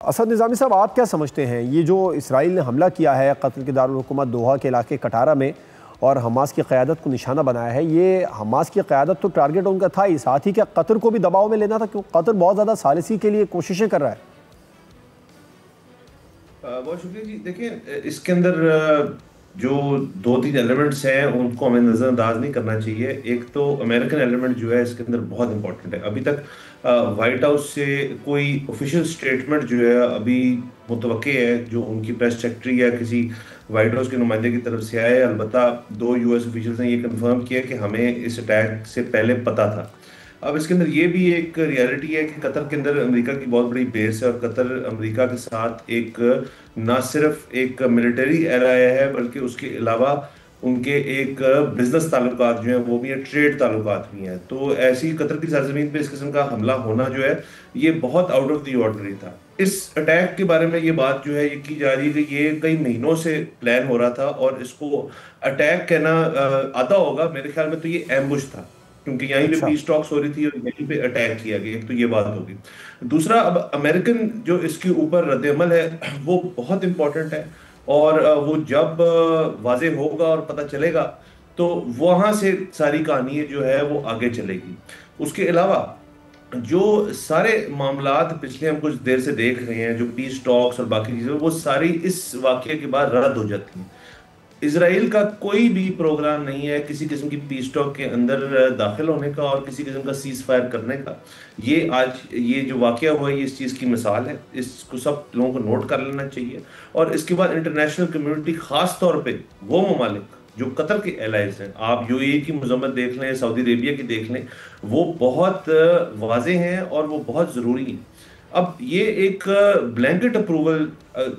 اسد نظامی صاحب، آپ کیا سمجھتے ہیں یہ جو اسرائیل نے حملہ کیا ہے قطر کے دارالحکومت دوحہ کے علاقے کٹارہ میں اور حماس کی قیادت کو نشانہ بنایا ہے، یہ حماس کی قیادت تو ٹارگٹ ان کا تھا ہی، ساتھ ہی کیا قطر کو بھی دباؤ میں لینا تھا؟ کیوں قطر بہت زیادہ ثالثی کے لیے کوششیں کر رہا ہے؟ بہت شکریہ جی. دیکھیں، اس کے اندر جو دو تین ایلیمنٹس ہیں ان کو ہمیں نظر انداز نہیں کرنا چاہیے. ایک تو امریکن ایلیمنٹ جو ہے اس کے اندر بہت امپورٹنٹ ہے. ابھی تک وائٹ ہاؤس سے کوئی آفیشیل اسٹیٹمنٹ جو ہے ابھی متوقع ہے جو ان کی پریس سیکرٹری یا کسی وائٹ ہاؤس کے نمائندے کی طرف سے آئے. البتہ دو یو ایس آفیشلز نے یہ کنفرم کیا کہ ہمیں اس اٹیک سے پہلے پتہ تھا. اب اس کے اندر یہ بھی ایک ریالٹی ہے کہ قطر کے اندر امریکہ کی بہت بڑی بیس ہے اور قطر امریکہ کے ساتھ ایک نہ صرف ایک ملٹری ایلائی ہے بلکہ اس کے علاوہ ان کے ایک بزنس تعلقات جو ہیں وہ بھی ہیں، ٹریڈ تعلقات بھی ہیں. تو ایسی قطر کی سرزمین پہ اس قسم کا حملہ ہونا جو ہے یہ بہت آؤٹ آف دی آرڈنری تھا. اس اٹیک کے بارے میں یہ بات جو ہے یہ کی جا رہی ہے کہ یہ کئی مہینوں سے پلان ہو رہا تھا اور اس کو اٹیک کہنا آتا ہوگا. میرے خیال میں تو یہ ایمبوش تھا کیونکہ یہیں پہ پیس ٹاکس ہو رہی تھی اور یہیں پہ اٹیک کیا گیا. ایک تو یہ بات ہوگی. دوسرا، اب امریکن جو اس کے اوپر رد عمل ہے وہ بہت امپورٹنٹ ہے اور وہ جب واضح ہوگا اور پتہ چلے گا تو وہاں سے ساری کہانی جو ہے وہ آگے چلے گی. اس کے علاوہ جو سارے معاملات پچھلے ہم کچھ دیر سے دیکھ رہے ہیں، جو پیس ٹاکس اور باقی چیزیں، وہ ساری اس واقعے کے بعد رد ہو جاتی ہیں. اسرائیل کا کوئی بھی پروگرام نہیں ہے کسی قسم کی پیس ٹاک کے اندر داخل ہونے کا اور کسی قسم کا سیز فائر کرنے کا. یہ آج یہ جو واقعہ ہوا ہے یہ اس چیز کی مثال ہے. اس کو سب لوگوں کو نوٹ کر لینا چاہیے. اور اس کے بعد انٹرنیشنل کمیونٹی، خاص طور پہ وہ ممالک جو قطر کے ایلائز ہیں، آپ یو اے ای کی مذمت دیکھ لیں، سعودی عربیہ کی دیکھ لیں، وہ بہت واضح ہیں اور وہ بہت ضروری ہیں. اب یہ ایک بلینکٹ اپروول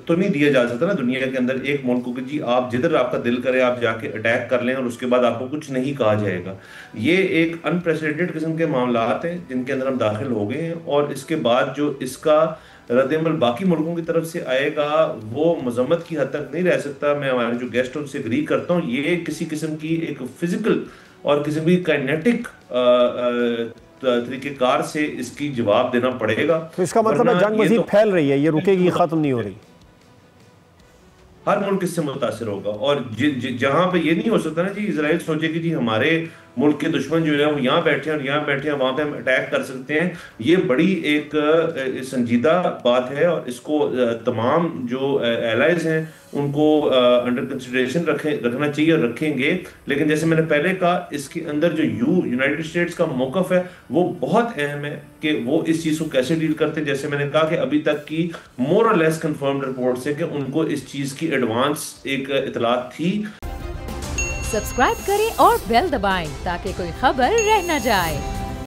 تو نہیں دیا جا سکتا نا دنیا کے اندر ایک ملک کو کہ جی آپ جدھر آپ کا دل کرے آپ جا کے اٹیک کر لیں اور اس کے بعد آپ کو کچھ نہیں کہا جائے گا. یہ ایک انپریسیڈنٹڈ قسم کے معاملات ہیں جن کے اندر ہم داخل ہو گئے ہیں اور اس کے بعد جو اس کا رد عمل باقی ملکوں کی طرف سے آئے گا وہ مذمت کی حد تک نہیں رہ سکتا. میں ہمارے جو گیسٹ ان سے اگری کرتا ہوں، یہ کسی قسم کی ایک فزیکل اور کسی بھی کائنیٹک طریقہ کار سے اس کی جواب دینا پڑے گا. تو اس کا مطلب ہے جنگ مزید پھیل رہی ہے، یہ رکے گی، ختم نہیں ہو رہی. ہر ملک اس سے متاثر ہوگا اور جہاں پہ یہ نہیں ہو سکتا نا جی اسرائیل سوچے کہ جی ہمارے ملک کے دشمن جو ہے وہ یہاں بیٹھے ہیں اور یہاں بیٹھے ہیں، وہاں پہ ہم اٹیک کر سکتے ہیں. یہ بڑی ایک سنجیدہ بات ہے اور اس کو تمام جو ایلائز ہیں ان کو انڈر کنسیڈریشن رکھنا چاہیے اور رکھیں گے. لیکن جیسے میں نے پہلے کہا، اس کے اندر جو یونائٹڈ اسٹیٹس کا موقف ہے وہ بہت اہم ہے کہ وہ اس چیز کو کیسے ڈیل کرتے ہیں. جیسے میں نے کہا کہ ابھی تک کی مور اور لیس کنفرمڈ رپورٹ سے کہ ان کو اس چیز کی ایڈوانس ایک اطلاعات تھی. سبسکرائب کریں اور بیل دبائیں تاکہ کوئی خبر رہ نہ جائے.